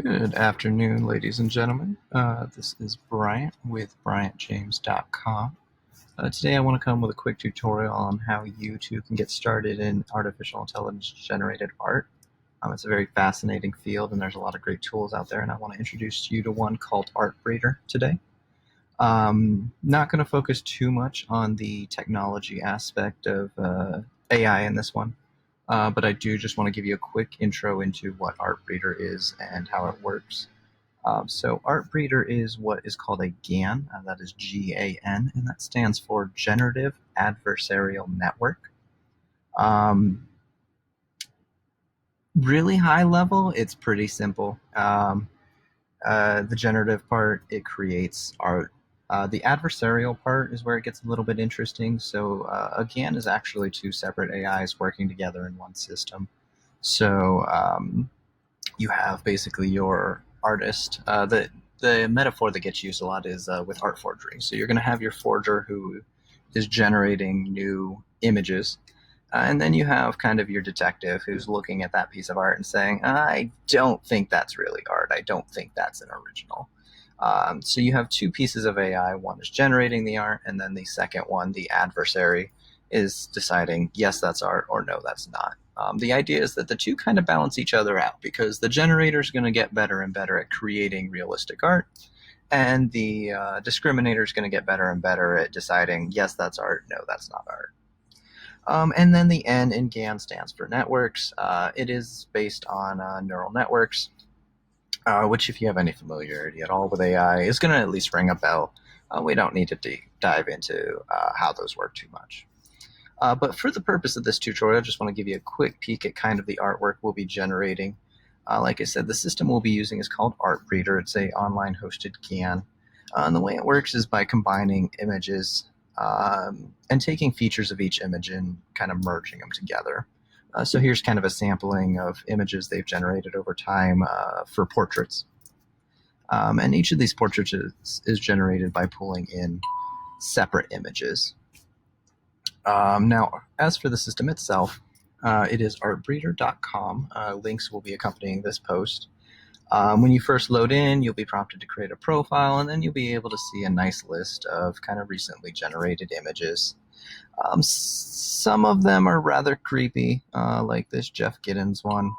Good afternoon, ladies and gentlemen. This is Bryant with BryantJames.com. Today I want to come with a quick tutorial on how you too can get started in artificial intelligence generated art. It's a very fascinating field and there's a lot of great tools out there, and I want to introduce you to one called ArtBreeder today. Not going to focus too much on the technology aspect of AI in this one. But I do just want to give you a quick intro into what ArtBreeder is and how it works. So ArtBreeder is what is called a GAN, that is GAN, and that stands for Generative Adversarial Network. Really high level, it's pretty simple. The generative part, it creates art. The adversarial part is where it gets a little bit interesting. So a GAN is actually two separate AIs working together in one system. So you have basically your artist. The metaphor that gets used a lot is with art forgery. So you're going to have your forger who is generating new images. And then you have kind of your detective who's looking at that piece of art and saying, I don't think that's really art. I don't think that's an original. So you have two pieces of AI. One is generating the art, and then the second one, the adversary, is deciding, yes, that's art, or no, that's not. The idea is that the two kind of balance each other out, because the generator is going to get better and better at creating realistic art, and the discriminator is going to get better and better at deciding, yes, that's art, no, that's not art. And then the N in GAN stands for networks. It is based on neural networks, which, if you have any familiarity at all with AI, is going to at least ring a bell. We don't need to dive into how those work too much. But for the purpose of this tutorial, I just want to give you a quick peek at kind of the artwork we'll be generating. Like I said, the system we'll be using is called ArtBreeder. It's a online hosted GAN. And the way it works is by combining images and taking features of each image and kind of merging them together. So here's kind of a sampling of images they've generated over time for portraits. And each of these portraits is generated by pulling in separate images. Now, as for the system itself, it is artbreeder.com. Links will be accompanying this post. When you first load in, you'll be prompted to create a profile, and then you'll be able to see a nice list of kind of recently generated images. Some of them are rather creepy, like this Jeff Giddens one.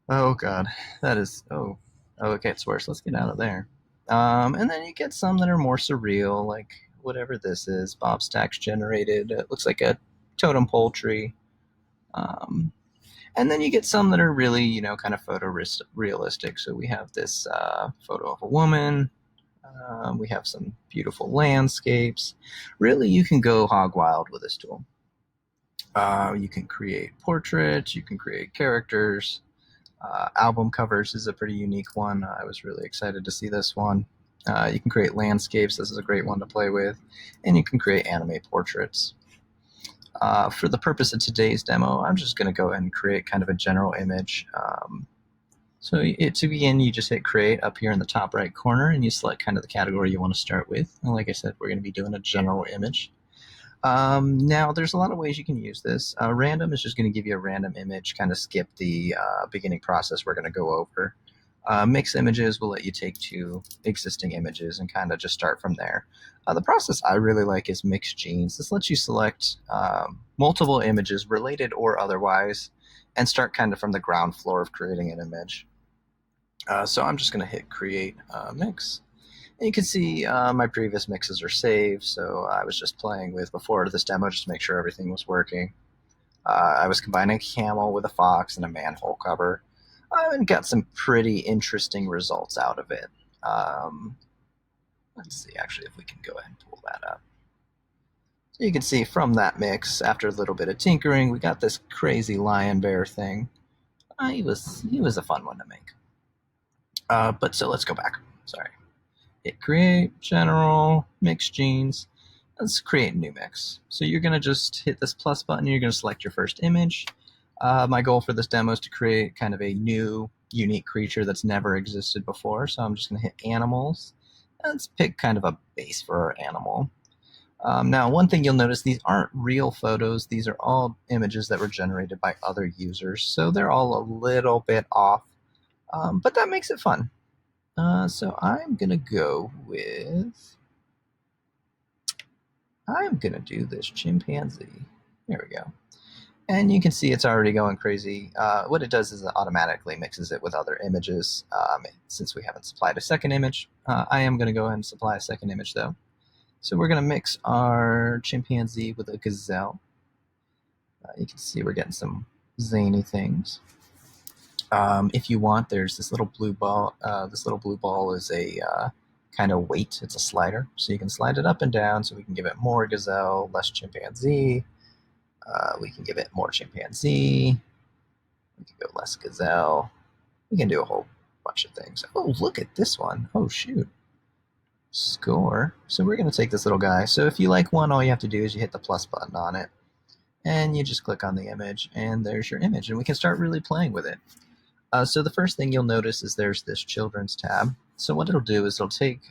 Oh god, that is, okay, it's worse. Let's get out of there. And then you get some that are more surreal, like whatever this is. Bob Stacks generated. It looks like a totem pole tree. And then you get some that are really, kind of photorealistic. So we have this photo of a woman. We have some beautiful landscapes. Really, you can go hog wild with this tool. You can create portraits. You can create characters. Album covers is a pretty unique one. I was really excited to see this one. You can create landscapes. This is a great one to play with. And you can create anime portraits. For the purpose of today's demo, I'm just going to go ahead and create kind of a general image. To begin, you just hit create up here in the top right corner, and you select kind of the category you want to start with. And like I said, we're going to be doing a general image. Now, there's a lot of ways you can use this. Random is just going to give you a random image, kind of skip the beginning process we're going to go over. Mix images will let you take two existing images and kind of just start from there. The process I really like is mix genes. This lets you select multiple images, related or otherwise, and start kind of from the ground floor of creating an image. So I'm just going to hit create mix. And you can see my previous mixes are saved, so I was just playing with before this demo just to make sure everything was working. I was combining a camel with a fox and a manhole cover. And got some pretty interesting results out of it. Let's see, actually, if we can go ahead and pull that up. So you can see from that mix, after a little bit of tinkering, we got this crazy lion bear thing. He was a fun one to make. So let's go back. Sorry. Hit create, general, mix genes. Let's create a new mix. So you're going to just hit this plus button. You're going to select your first image. My goal for this demo is to create kind of a new, unique creature that's never existed before. So I'm just going to hit animals. Let's pick kind of a base for our animal. Now, one thing you'll notice, these aren't real photos. These are all images that were generated by other users. So they're all a little bit off. But that makes it fun. So I'm gonna do this chimpanzee. There we go. And you can see it's already going crazy. What it does is it automatically mixes it with other images. Since we haven't supplied a second image, I am going to go ahead and supply a second image though. So we're going to mix our chimpanzee with a gazelle. You can see we're getting some zany things. If you want, there's this little blue ball. This little blue ball is a kind of weight. It's a slider, so you can slide it up and down. So we can give it more gazelle, less chimpanzee. We can give it more chimpanzee. We can go less gazelle. We can do a whole bunch of things. Oh, look at this one. Oh, shoot. Score. So we're going to take this little guy. So if you like one, all you have to do is you hit the plus button on it. And you just click on the image, and there's your image. And we can start really playing with it. So the first thing you'll notice is there's this children's tab. So what it'll do is it'll take,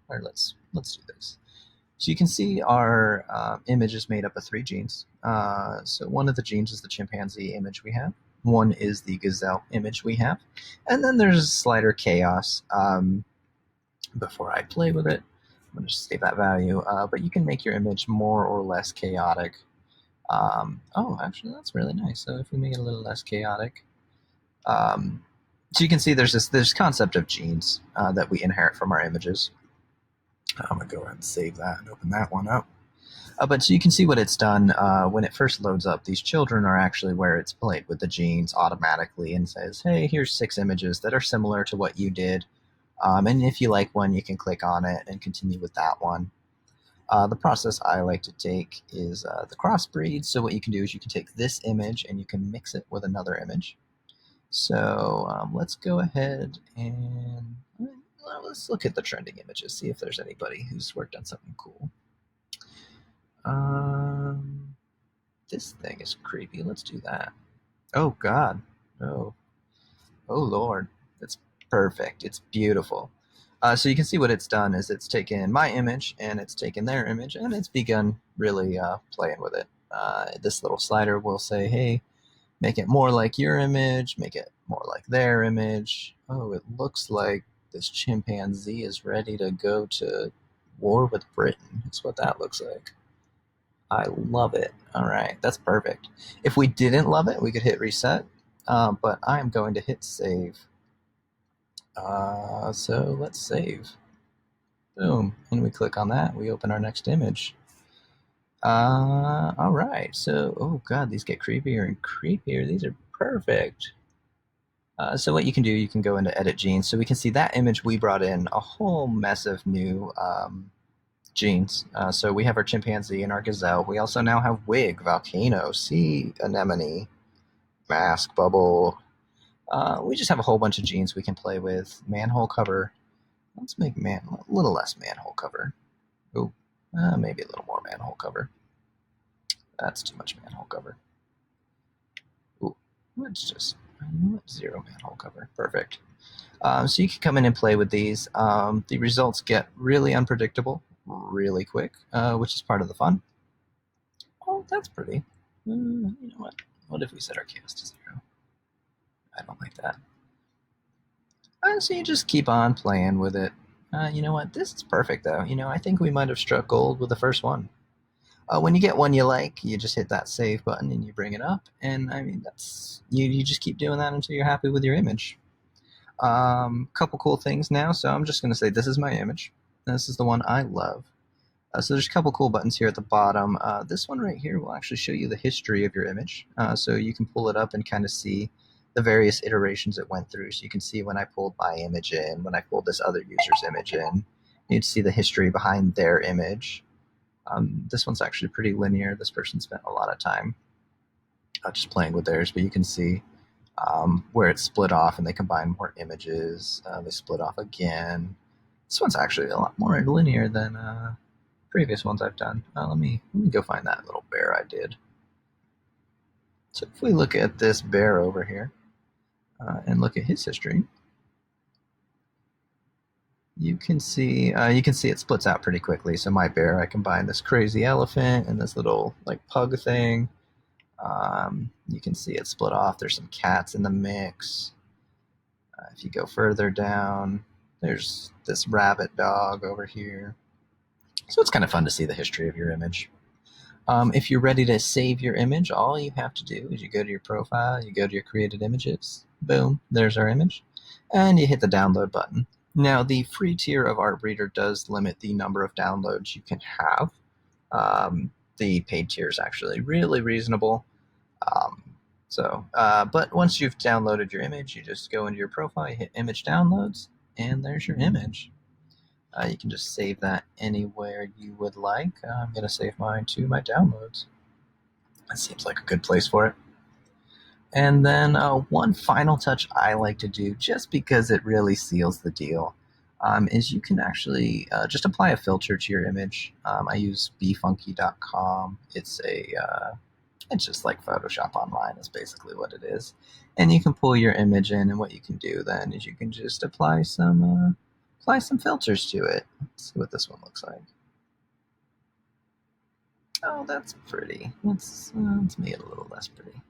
or let's do this. So you can see our image is made up of 3 genes. So one of the genes is the chimpanzee image we have. One is the gazelle image we have. And then there's a slider chaos. Before I play with it, I'm going to save that value. But you can make your image more or less chaotic. Oh, actually, that's really nice. So if we make it a little less chaotic, so you can see there's this concept of genes that we inherit from our images. I'm going to go ahead and save that and open that one up. But so you can see what it's done when it first loads up. These children are actually where it's played with the genes automatically and says, hey, here's 6 images that are similar to what you did. And if you like one, you can click on it and continue with that one. The process I like to take is the crossbreed. So what you can do is you can take this image and you can mix it with another image. So let's go ahead and let's look at the trending images, see if there's anybody who's worked on something cool. This thing is creepy. Let's do that. Oh, God. Oh. Oh, Lord. It's perfect. It's beautiful. So you can see what it's done is it's taken my image and it's taken their image and it's begun really playing with it. This little slider will say, hey, make it more like your image, make it more like their image. Oh, it looks like this chimpanzee is ready to go to war with Britain. That's what that looks like. I love it. All right, that's perfect. If we didn't love it, we could hit reset, but I'm going to hit save. So let's save. Boom, and we click on that. We open our next image. All right, so, oh God, these get creepier and creepier. These are perfect. So what you can do, you can go into edit genes. So we can see that image we brought in a whole mess of new genes. So we have our chimpanzee and our gazelle. We also now have wig, volcano, sea anemone, mask, bubble. We just have a whole bunch of genes we can play with. Manhole cover. Let's make a little less manhole cover. Oh, maybe a little more manhole cover. That's too much manhole cover. Ooh, let's just 0 manhole cover. Perfect. So you can come in and play with these. The results get really unpredictable really quick, which is part of the fun. Oh, that's pretty. You know what? What if we set our chaos to 0? I don't like that. So you just keep on playing with it. You know what? This is perfect, though. You know, I think we might have struck gold with the first one. When you get one you like, you just hit that save button and you bring it up. And I mean, that's you just keep doing that until you're happy with your image. Couple cool things now. So I'm just going to say this is my image. This is the one I love. So there's a couple cool buttons here at the bottom. This one right here will actually show you the history of your image. So you can pull it up and kind of see the various iterations it went through. So you can see when I pulled my image in, when I pulled this other user's image in, you'd see the history behind their image. This one's actually pretty linear. This person spent a lot of time just playing with theirs, but you can see where it's split off and they combine more images. They split off again. This one's actually a lot more linear than previous ones I've done. Let me go find that little bear I did. So if we look at this bear over here and look at his history, you can see it splits out pretty quickly. So my bear, I combine this crazy elephant and this little like pug thing. You can see it split off. There's some cats in the mix. If you go further down, there's this rabbit dog over here. So it's kind of fun to see the history of your image. If you're ready to save your image, all you have to do is you go to your profile, you go to your created images, boom, there's our image, and you hit the download button. Now, the free tier of Artbreeder does limit the number of downloads you can have. The paid tier is actually really reasonable. But once you've downloaded your image, you just go into your profile, you hit image downloads, and there's your image. You can just save that anywhere you would like. I'm going to save mine to my downloads. That seems like a good place for it. And then one final touch I like to do, just because it really seals the deal, is you can actually just apply a filter to your image. I use bfunky.com. It's just like Photoshop online is basically what it is. And you can pull your image in, and what you can do then is you can just apply some filters to it. Let's see what this one looks like. Oh, that's pretty. Let's make it a little less pretty.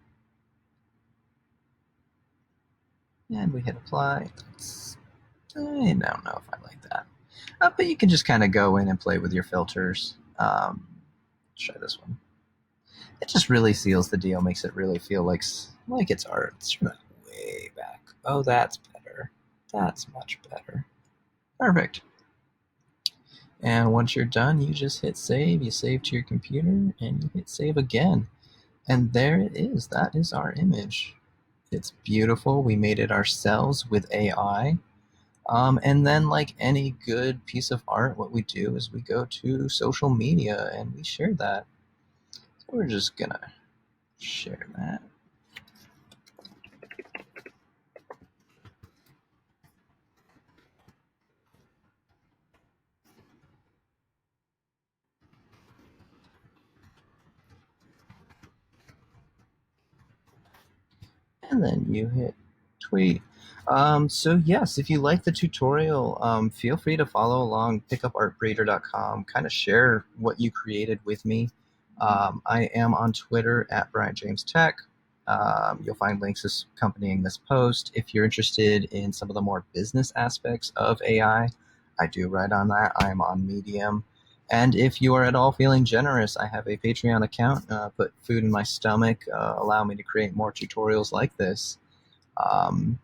And we hit apply. I don't know if I like that. But you can just kind of go in and play with your filters. Try this one. It just really seals the deal, makes it really feel like it's art. Let's turn that way back. Oh, that's better. That's much better. Perfect. And once you're done, you just hit save. You save to your computer, and you hit save again. And there it is. That is our image. It's beautiful. We made it ourselves with AI. And then, like any good piece of art, what we do is we go to social media and we share that. So we're just gonna share that. And then you hit tweet. So yes, if you like the tutorial, feel free to follow along, pick up artbreeder.com, kind of share what you created with me. I am on Twitter at Brian James Tech. You'll find links accompanying this post. If you're interested in some of the more business aspects of AI, I do write on that. I am on Medium. And if you are at all feeling generous, I have a Patreon account. Put food in my stomach, allow me to create more tutorials like this. Um,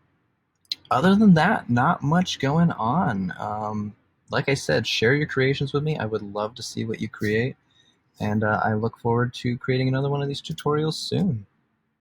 Other than that, not much going on. Like I said, share your creations with me. I would love to see what you create. And I look forward to creating another one of these tutorials soon.